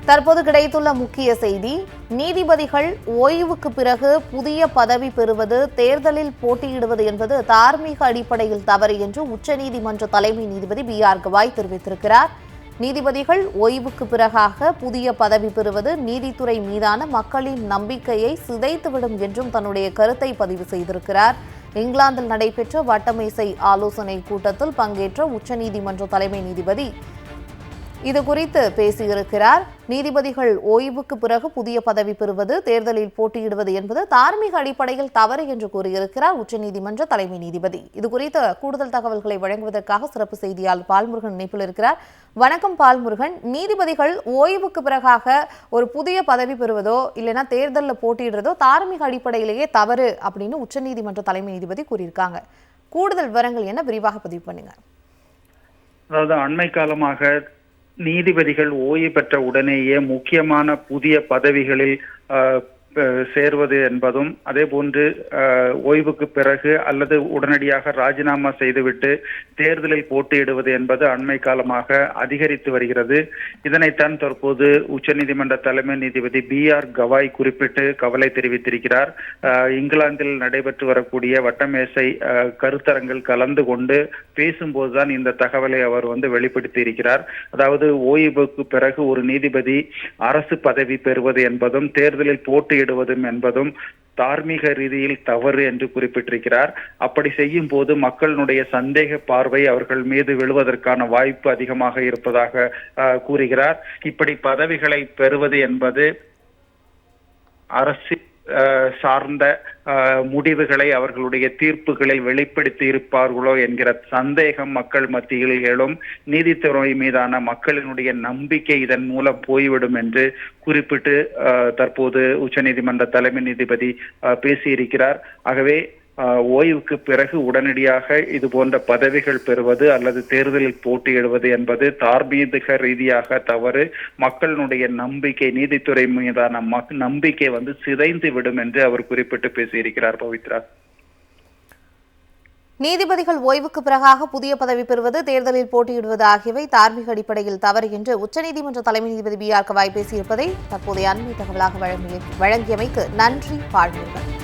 தற்போது கிடைத்துள்ள முக்கிய செய்தி, நீதிபதிகள் ஓய்வுக்கு பிறகு புதிய பதவி பெறுவது, தேர்தலில் போட்டியிடுவது என்பது தார்மீக அடிப்படையில் தவறு என்று உச்சநீதிமன்ற தலைமை நீதிபதி BR கவாய் தெரிவித்திருக்கிறார். நீதிபதிகள் ஓய்வுக்கு பிறகாக புதிய பதவி பெறுவது நீதித்துறை மீதான மக்களின் நம்பிக்கையை சிதைத்துவிடும் என்றும் தன்னுடைய கருத்தை பதிவு செய்திருக்கிறார். இங்கிலாந்தில் நடைபெற்ற வட்டமேசை ஆலோசனை கூட்டத்தில் பங்கேற்ற உச்சநீதிமன்ற தலைமை நீதிபதி இதுகுறித்து பேசியிருக்கிறார். நீதிபதிகள் ஓய்வுக்கு பிறகு புதிய பதவி பெறுவது, தேர்தலில் போட்டியிடுவது என்பது தார்மீக அடிப்படையில் தவறு என்று கூறியிருக்கிறார் உச்சநீதிமன்ற தலைமை நீதிபதி. இதுகுறித்து கூடுதல் தகவல்களை வழங்குவதற்காக சிறப்பு செய்தியாளர் பால்முருகன் இணைப்பில் இருக்கிறார். வணக்கம் பால்முருகன். நீதிபதிகள் ஓய்வுக்கு பிறகாக ஒரு புதிய பதவி பெறுவதோ இல்லைன்னா தேர்தலில் போட்டியிடுறதோ தார்மீக அடிப்படையிலேயே தவறு அப்படின்னு உச்சநீதிமன்ற தலைமை நீதிபதி கூறியிருக்காங்க. கூடுதல் விவரங்கள் என்ன, விரிவாக பதிவு பண்ணுங்க. அதாவது அண்மை காலமாக நீதிபதிகள் ஓய்வு பெற்ற உடனேயே முக்கியமான புதிய பதவிகளில் சேர்வது என்பதும், அதே போன்று ஓய்வுக்கு பிறகு அல்லது உடனடியாக ராஜினாமா செய்துவிட்டு தேர்தலில் போட்டியிடுவது என்பது அண்மை காலமாக அதிகரித்து வருகிறது. இதனைத்தான் தற்போது உச்சநீதிமன்ற தலைமை நீதிபதி BR கவாய் குறிப்பிட்டு கவலை தெரிவித்திருக்கிறார். இங்கிலாந்தில் நடைபெற்று வரக்கூடிய வட்டமேசை கருத்தரங்கில் கலந்து கொண்டு பேசும்போதுதான் இந்த தகவலை அவர் வெளிப்படுத்தி இருக்கிறார். அதாவது ஓய்வுக்கு பிறகு ஒரு நீதிபதி அரசு பதவி பெறுவது என்பதும் தேர்தலில் போட்டியிடுவதும் என்பதும் தார்மீக ரீதியில் தவறு என்று குறிப்பிட்டிருக்கிறார். அப்படி செய்யும் போது மக்களுடைய சந்தேக பார்வை அவர்கள் மீது விழுவதற்கான வாய்ப்பு அதிகமாக இருப்பதாக கூறுகிறார். இப்படி பதவிகளை பெறுவது என்பது அரசு சார்ந்த முடிவுகளை அவர்களுடைய தீர்ப்புகளில் வெளிப்படுத்தி இருப்பார்களோ என்கிற சந்தேகம் மக்கள் மத்தியில் எழும். நீதித்துறை மீதான மக்களினுடைய நம்பிக்கை இதன் மூலம் போய்விடும் என்று குறிப்பிட்டு தற்போது உச்சநீதிமன்ற தலைமை நீதிபதி பேசியிருக்கிறார். ஆகவே ஓய்வுக்கு பிறகு உடனடியாக இது போன்ற பதவிகள் பெறுவது அல்லது தேர்தலில் போட்டியிடுவது என்பது தார்மீக ரீதியாக தவறு. மக்களுடைய நம்பிக்கை, நீதித்துறை மீதான நம்பிக்கை சிதைந்து விடும் என்று அவர் குறிப்பிட்டு பேசியிருக்கிறார். பவித்ரா, நீதிபதிகள் ஓய்வுக்கு பிறகாக புதிய பதவி பெறுவது, தேர்தலில் போட்டியிடுவது ஆகியவை தார்மீக அடிப்படையில் தவறு என்று உச்சநீதிமன்ற தலைமை நீதிபதி BR கவாய் பேசியிருப்பதை தற்போதைய அண்மை தகவலாக வழங்கியமைக்கு நன்றி பால்முருகன்.